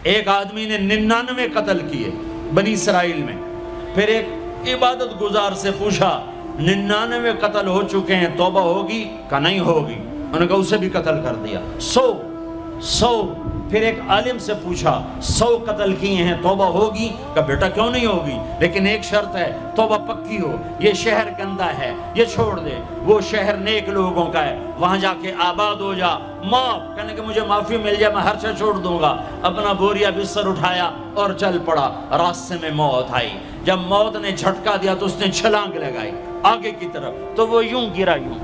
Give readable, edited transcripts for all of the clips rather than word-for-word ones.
ایک آدمی نے 99 قتل کیے بنی اسرائیل میں. پھر ایک عبادت گزار سے پوچھا 99 قتل ہو چکے ہیں توبہ ہوگی؟ کہ نہیں ہوگی. انہوں نے کہا اسے بھی قتل کر دیا. 100. پھر ایک عالم سے پوچھا 100 قتل کیے ہیں توبہ ہوگی؟ کہ بیٹا کیوں نہیں ہوگی، لیکن ایک شرط ہے توبہ پکی ہو. یہ شہر گندا ہے، یہ چھوڑ دے. وہ شہر نیک لوگوں کا ہے، وہاں جا کے آباد ہو جا. معاف کہنے کہ مجھے معافی مل جائے میں ہر چیز چھوڑ دوں گا. اپنا بوریا بستر اٹھایا اور چل پڑا. راستے میں موت آئی. جب موت نے جھٹکا دیا تو اس نے چھلانگ لگائی آگے کی طرف، تو وہ یوں گرا، یوں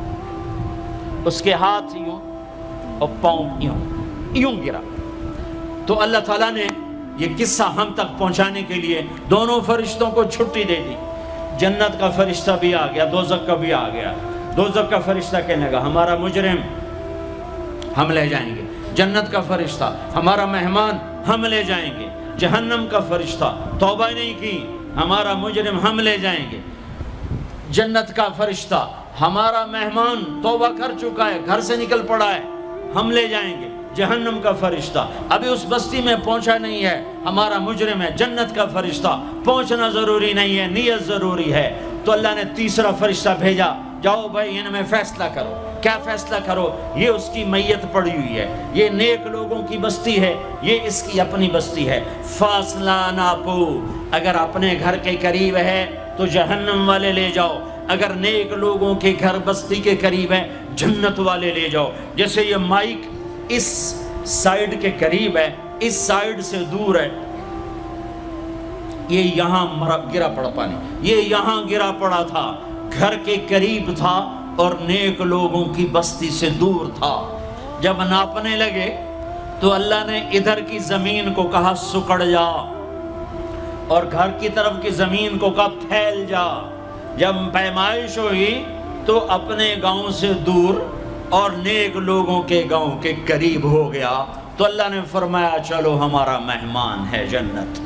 اس کے ہاتھ یوں اور پاؤں یوں گرا. تو اللہ تعالیٰ نے یہ قصہ ہم تک پہنچانے کے لیے دونوں فرشتوں کو چھٹی دے دی. جنت کا فرشتہ بھی آ گیا، دوزخ کا بھی آ گیا. دوزخ کا فرشتہ کہنے لگا ہمارا مجرم ہم لے جائیں گے. جنت کا فرشتہ ہمارا مہمان ہم لے جائیں گے. جہنم کا فرشتہ توبہ نہیں کی ہمارا مجرم ہم لے جائیں گے. جنت کا فرشتہ ہمارا مہمان توبہ کر چکا ہے، گھر سے نکل پڑا ہے، ہم لے جائیں گے. جہنم کا فرشتہ ابھی اس بستی میں پہنچا نہیں ہے، ہمارا مجرم ہے. جنت کا فرشتہ پہنچنا ضروری نہیں ہے، نیت ضروری ہے. تو اللہ نے تیسرا فرشتہ بھیجا، جاؤ بھائی ان میں فیصلہ کرو. کیا فیصلہ کرو؟ یہ اس کی میت پڑی ہوئی ہے، یہ نیک لوگوں کی بستی ہے، یہ اس کی اپنی بستی ہے. فاصلہ ناپو، اگر اپنے گھر کے قریب ہے تو جہنم والے لے جاؤ، اگر نیک لوگوں کے گھر بستی کے قریب ہے جنت والے لے جاؤ. جیسے یہ مائک اس سائیڈ کے قریب ہے، اس سائیڈ سے دور ہے. یہ یہاں گرا پڑا پانی، یہ یہاں گرا پڑا تھا، گھر کے قریب تھا اور نیک لوگوں کی بستی سے دور تھا. جب ناپنے لگے تو اللہ نے ادھر کی زمین کو کہا سکڑ جا، اور گھر کی طرف کی زمین کو کہا پھیل جا. جب پیمائش ہوئی تو اپنے گاؤں سے دور اور نیک لوگوں کے گاؤں کے قریب ہو گیا. تو اللہ نے فرمایا چلو ہمارا مہمان ہے جنت.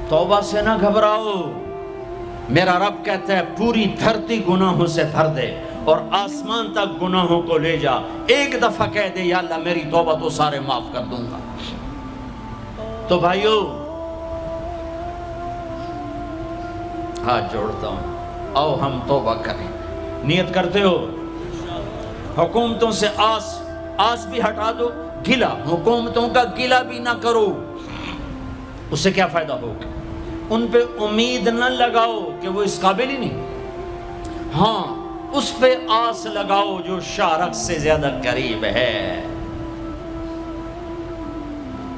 توبہ سے نہ گھبراؤ، میرا رب کہتا ہے پوری دھرتی گناہوں سے بھر دے اور آسمان تک گناہوں کو لے جا. ایک دفعہ کہہ دے یا اللہ میری توبہ تو سارے معاف کر دوں گا. تو بھائیو ہاتھ جوڑتا ہوں، آؤ ہم توبہ کریں. نیت کرتے ہو؟ حکومتوں سے آس بھی ہٹا دو، گلا حکومتوں کا گلا بھی نہ کرو. اس سے کیا فائدہ ہوگا؟ ان پہ امید نہ لگاؤ کہ وہ اس قابل ہی نہیں. ہاں اس پہ آس لگاؤ جو شارک سے زیادہ قریب ہے.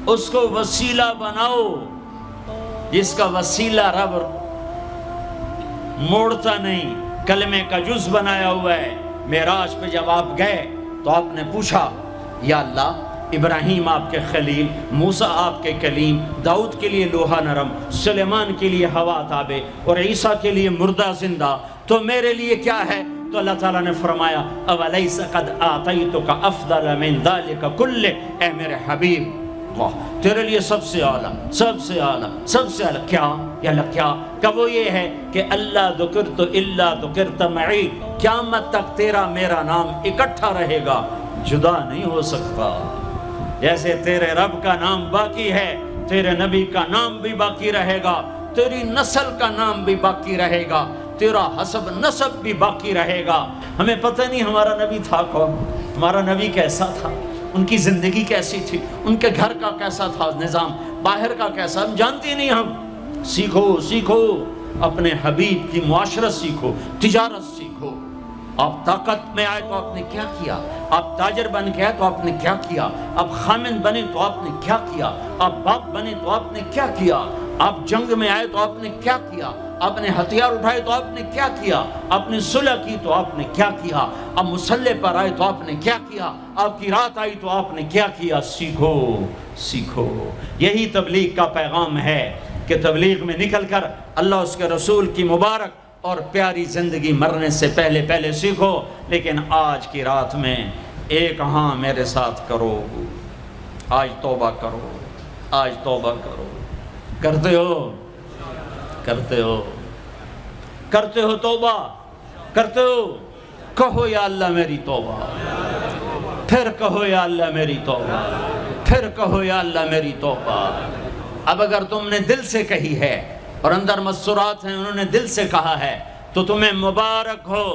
اس کو وسیلہ بناؤ جس کا وسیلہ رب موڑتا نہیں، کلمے کا جز بنایا ہوا ہے. معراج پہ جب آپ گئے تو آپ نے پوچھا یا اللہ ابراہیم آپ کے خلیل، موسیٰ آپ کے کلیم، داؤد کے لیے لوہا نرم، سلیمان کے لیے ہوا تابع اور عیسیٰ کے لیے مردہ زندہ، تو میرے لیے کیا ہے؟ تو اللہ تعالیٰ نے فرمایا اولیس قد آتیتک افضل من ذلک کل، اے میرے حبیب واہ تیرے لیے سب سے اعلیٰ، سب سے اعلیٰ، سب سے اعلیٰ کیا؟ یا اللہ کیا؟ کہ وہ یہ ہے کہ اللہ ذکرت الا ذکرت معی، قیامت تک تیرا میرا نام اکٹھا رہے گا، جدا نہیں ہو سکتا. جیسے تیرے رب کا نام باقی ہے، تیرے نبی کا نام بھی باقی رہے گا، تیری نسل کا نام بھی باقی رہے گا، تیرا حسب نسب بھی باقی رہے گا. ہمیں پتہ نہیں ہمارا نبی تھا کون، ہمارا نبی کیسا تھا، ان کی زندگی کیسی تھی، ان کے گھر کا کیسا تھا نظام، باہر کا کیسا، ہم جانتے نہیں. ہم سیکھو اپنے حبیب کی معاشرت سیکھو، تجارت سیکھو. آپ طاقت میں آئے تو آپ نے کیا کیا، آپ تاجر بن کے آئے تو آپ نے کیا کیا، آپ خامن بنے تو آپ نے کیا کیا، آپ باپ بنے تو آپ نے کیا کیا، آپ جنگ میں آئے تو آپ نے کیا کیا، آپ نے ہتھیار اٹھائے تو آپ نے کیا کیا، آپ نے صلح کی تو آپ نے کیا کیا، آپ مسلح پر آئے تو آپ نے کیا کیا، آپ کی رات آئی تو آپ نے کیا کیا. سیکھو. یہی تبلیغ کا پیغام ہے کہ تبلیغ میں نکل کر اللہ اس کے رسول کی مبارک اور پیاری زندگی مرنے سے پہلے سیکھو. لیکن آج کی رات میں ایک ہاں میرے ساتھ کرو، آج توبہ کرو، آج توبہ کرو. کرتے ہو توبہ کرتے ہو؟ کہو یا اللہ میری توبہ، پھر کہو یا اللہ میری توبہ، پھر کہو یا اللہ میری توبہ۔ اب اگر تم نے دل سے کہی ہے اور اندر مسرات ہیں انہوں نے دل سے کہا ہے تو تمہیں مبارک ہو،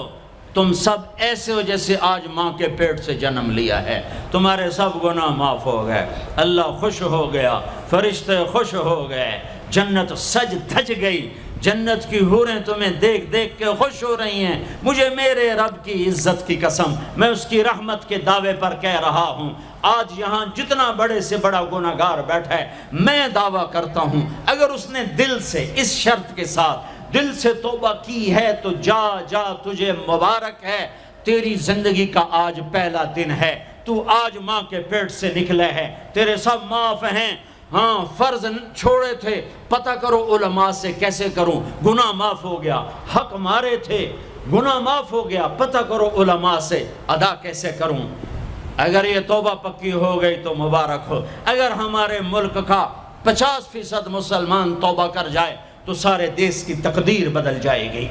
تم سب ایسے ہو جیسے آج ماں کے پیٹ سے جنم لیا ہے، تمہارے سب گناہ معاف ہو گئے، اللہ خوش ہو گیا، فرشتے خوش ہو گئے، جنت سج دھج گئی، جنت کی حوریں تمہیں دیکھ دیکھ کے خوش ہو رہی ہیں۔ مجھے میرے رب کی عزت کی قسم، میں اس کی رحمت کے دعوے پر کہہ رہا ہوں، آج یہاں جتنا بڑے سے بڑا گناہگار بیٹھا ہے، میں دعویٰ کرتا ہوں اگر اس نے دل سے اس شرط کے ساتھ دل سے توبہ کی ہے تو جا جا تجھے مبارک ہے، تیری زندگی کا آج پہلا دن ہے، تو آج ماں کے پیٹ سے نکلے ہے، تیرے سب معاف ہیں۔ ہاں فرض چھوڑے تھے، پتہ کرو علماء سے کیسے کروں، گناہ معاف ہو گیا، حق مارے تھے گناہ معاف ہو گیا، پتہ کرو علماء سے ادا کیسے کروں۔ اگر یہ توبہ پکی ہو گئی تو مبارک ہو۔ اگر ہمارے ملک کا 50% مسلمان توبہ کر جائے تو سارے دیش کی تقدیر بدل جائے گی۔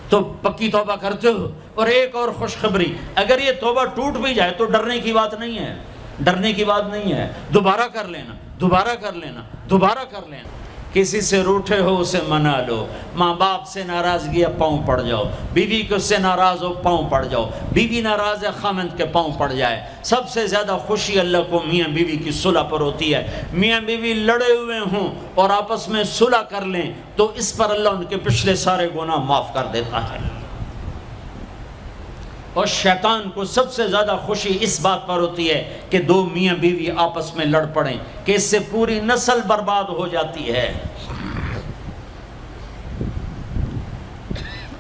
تو پکی توبہ کرتے ہو۔ اور ایک اور خوشخبری، اگر یہ توبہ ٹوٹ بھی جائے تو ڈرنے کی بات نہیں ہے، ڈرنے کی بات نہیں ہے، دوبارہ کر لینا، دوبارہ کر لینا، دوبارہ کر لینا۔ کسی سے روٹھے ہو اسے منا لو، ماں باپ سے ناراضگی ہے پاؤں پڑ جاؤ، بیوی کو سے ناراض ہو پاؤں پڑ جاؤ، بیوی ناراض ہے خامند کے پاؤں پڑ جائے۔ سب سے زیادہ خوشی اللہ کو میاں بیوی کی صلح پر ہوتی ہے۔ میاں بیوی لڑے ہوئے ہوں اور آپس میں صلح کر لیں تو اس پر اللہ ان کے پچھلے سارے گناہ معاف کر دیتا ہے۔ اور شیطان کو سب سے زیادہ خوشی اس بات پر ہوتی ہے کہ دو میاں بیوی آپس میں لڑ پڑیں، کہ اس سے پوری نسل برباد ہو جاتی ہے۔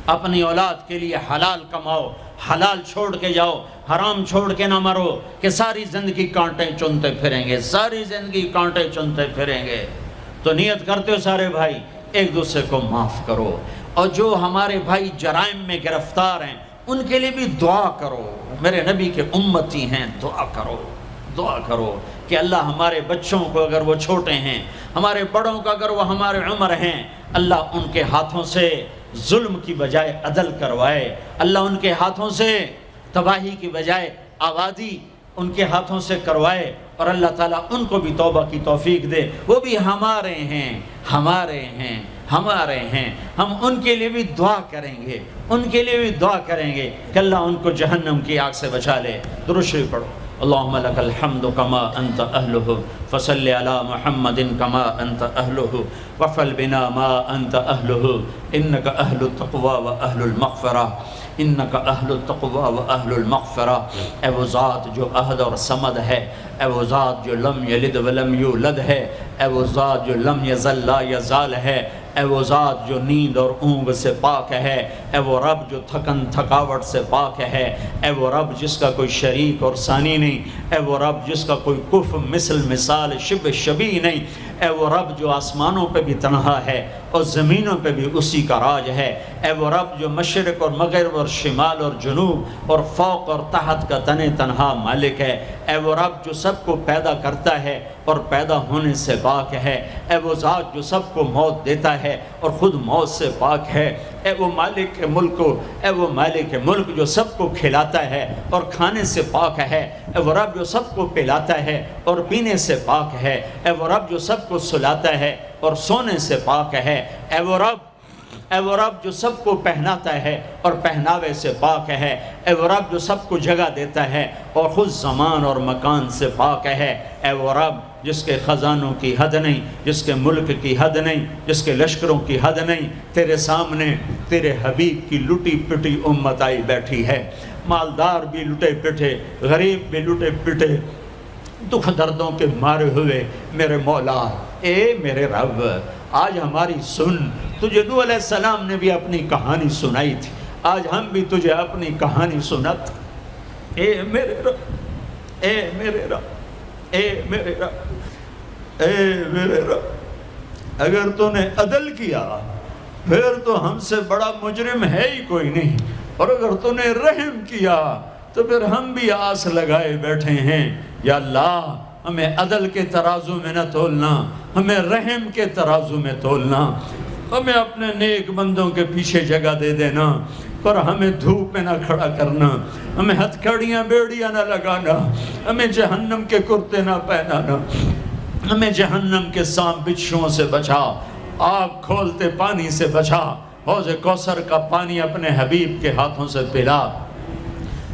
اپنی اولاد کے لیے حلال کماؤ، حلال چھوڑ کے جاؤ، حرام چھوڑ کے نہ مرو کہ ساری زندگی کانٹے چنتے پھریں گے، ساری زندگی کانٹے چنتے پھریں گے۔ تو نیت کرتے ہو سارے بھائی ایک دوسرے کو معاف کرو، اور جو ہمارے بھائی جرائم میں گرفتار ہیں ان کے لیے بھی دعا کرو، میرے نبی کے امتی ہیں، دعا کرو، دعا کرو کہ اللہ ہمارے بچوں کو اگر وہ چھوٹے ہیں، ہمارے بڑوں کو اگر وہ ہمارے عمر ہیں، اللہ ان کے ہاتھوں سے ظلم کی بجائے عدل کروائے، اللہ ان کے ہاتھوں سے تباہی کی بجائے آبادی ان کے ہاتھوں سے کروائے، اور اللہ تعالیٰ ان کو بھی توبہ کی توفیق دے۔ وہ بھی ہمارے ہیں، ہمارے ہیں، ہمارے ہیں، ہم ان کے لیے بھی دعا کریں گے، ان کے لیے بھی دعا کریں گے کہ اللہ ان کو جہنم کی آگ سے بچا لے۔ درود شریف پڑھو۔ اللہم لک الحمد کما انت اہلہ فصل علی محمد کما انت اہلہ وفعل بنا ما انت اہلہ انک اہل التقوی و اہل المغفرہ، انک اہل التقوی و اہل المغفرہ۔ اے وہ ذات جو احد اور صمد ہے، اے وہ ذات جو لم یلد ولم یولد ہے، اے وہ ذات جو لم یزل لا یزال ہے، اے وہ ذات جو نیند اور اونگ سے پاک ہے، اے وہ رب جو تھکن تھکاوٹ سے پاک ہے، اے وہ رب جس کا کوئی شریک اور ثانی نہیں، اے وہ رب جس کا کوئی کف مثل مثال شبہ شبیہ نہیں، اے وہ رب جو آسمانوں پہ بھی تنہا ہے اور زمینوں پہ بھی اسی کا راج ہے، اے وہ رب جو مشرق اور مغرب اور شمال اور جنوب اور فوق اور تحت کا تنہا مالک ہے، اے وہ رب جو سب کو پیدا کرتا ہے اور پیدا ہونے سے پاک ہے، اے وہ ذات جو سب کو موت دیتا ہے اور خود موت سے پاک ہے، اے وہ مالک ملک، اے وہ مالک ملک جو سب کو کھلاتا ہے اور کھانے سے پاک ہے، اے وہ رب جو سب کو پلاتا ہے اور پینے سے پاک ہے، اے وہ رب جو سب کو سلاتا ہے اور سونے سے پاک ہے، اے وہ رب جو سب کو پہناتا ہے اور پہناوے سے پاک ہے، اے وہ رب جو سب کو جگہ دیتا ہے اور خود زمان اور مکان سے پاک ہے، اے وہ رب جس کے خزانوں کی حد نہیں، جس کے ملک کی حد نہیں، جس کے لشکروں کی حد نہیں، تیرے سامنے تیرے حبیب کی لٹی پٹی امت آئی بیٹھی ہے، مالدار بھی لٹے پٹے، غریب بھی لٹے پٹے، دکھ دردوں کے مارے ہوئے میرے مولا، اے میرے رب آج ہماری سن۔ تجھے نوح علیہ السلام نے بھی اپنی کہانی سنائی تھی، آج ہم بھی تجھے اپنی کہانی سنت۔ اے میرے رب، اے میرے رب، اے میرے رب، اے میرے رب، اگر تو نے عدل کیا پھر تو ہم سے بڑا مجرم ہے ہی کوئی نہیں، اور اگر تو نے رحم کیا تو پھر ہم بھی آس لگائے بیٹھے ہیں۔ یا اللہ ہمیں عدل کے ترازو میں نہ تولنا، ہمیں رحم کے ترازو میں تولنا، ہمیں اپنے نیک بندوں کے پیچھے جگہ دے دینا۔ پر ہمیں دھوپ میں نہ کھڑا کرنا، ہمیں ہتھکڑیاں بیڑیاں نہ لگانا، ہمیں جہنم کے کرتے نہ پہنانا، ہمیں جہنم کے سانپ بچھوؤں سے بچا، آگ کھولتے پانی سے بچا، حوض کوثر کا پانی اپنے حبیب کے ہاتھوں سے پلا،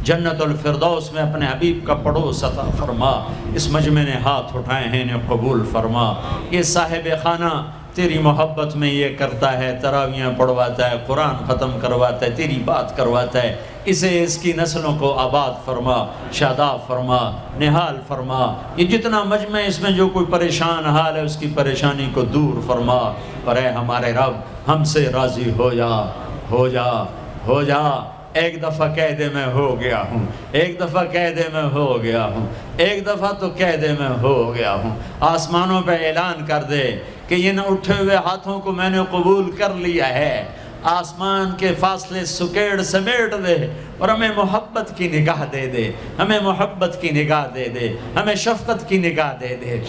جنت الفردوس میں اپنے حبیب کا پڑوس عطا فرما، اس مجمع نے ہاتھ اٹھائے ہیں انہیں قبول فرما۔ یہ صاحب خانہ تیری محبت میں یہ کرتا ہے، تراویاں پڑھواتا ہے، قرآن ختم کرواتا ہے، تیری بات کرواتا ہے، اسے اس کی نسلوں کو آباد فرما، شاداب فرما، نحال فرما۔ یہ جتنا مجمع اس میں جو کوئی پریشان حال ہے اس کی پریشانی کو دور فرما، اور اے ہمارے رب ہم سے راضی ہو جا، ہو جا، ہو جا۔ ایک دفعہ قیدے میں ہو گیا ہوں، ایک دفعہ قیدے میں ہو گیا ہوں، ایک دفعہ تو قیدے میں ہو گیا ہوں۔ آسمانوں پہ اعلان کر دے کہ ان اٹھے ہوئے ہاتھوں کو میں نے قبول کر لیا ہے، آسمان کے فاصلے سکیڑ سمیٹ دے اور ہمیں محبت کی نگاہ دے دے، ہمیں محبت کی نگاہ دے دے، ہمیں شفقت کی نگاہ دے دے،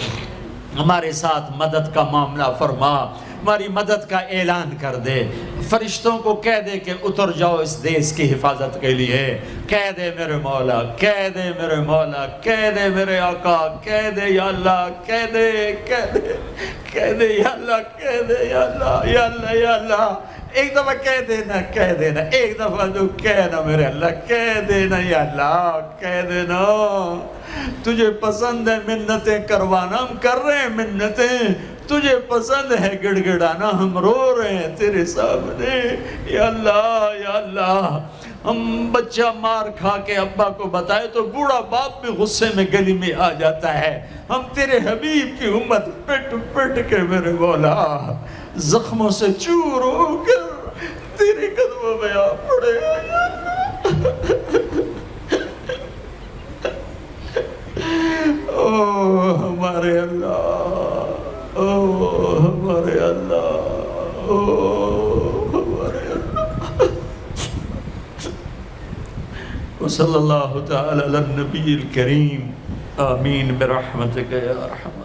ہمارے ساتھ مدد کا معاملہ فرما، ہماری مدد کا اعلان کر دے، فرشتوں کو کہہ دے کہ اتر جاؤ اس دیس کی حفاظت کے لیے، کہہ دے میرے مولا، کہہ دے میرے مولا، کہہ دے میرے آقا، کہہ دے یا اللہ، کہہ دے، کہہ دے، کہہ دے یا اللہ، کہہ دے یا اللہ، یا اللہ، یا اللہ۔ ایک دفعہ کہہ دینا، کہہ دینا، ایک دفعہ جو کہنا میرے اللہ، کہہ دینا یا اللہ، کہہ دینا۔ تجھے پسند ہے منتیں کروانا، ہم کر رہے ہیں منتیں، تجھے پسند ہے گڑ گڑانا، ہم رو رہے ہیں تیرے سامنے، یا اللہ، یا اللہ۔ ہم بچہ مار کھا کے ابا کو بتائے تو بوڑھا باپ بھی غصے میں گلی میں آ جاتا ہے، ہم تیرے حبیب کی امت پٹ پٹ کے میرے مولا زخموں سے چور ہو کر تیرے قدموں میں آ پڑے، یا اوہ ہمارے اللہ، اوہ ہمارے اللہ، اوہ ہمارے اللہ۔ وصلی اللہ تعالی علی النبی الکریم، آمین برحمتک یا ارحم۔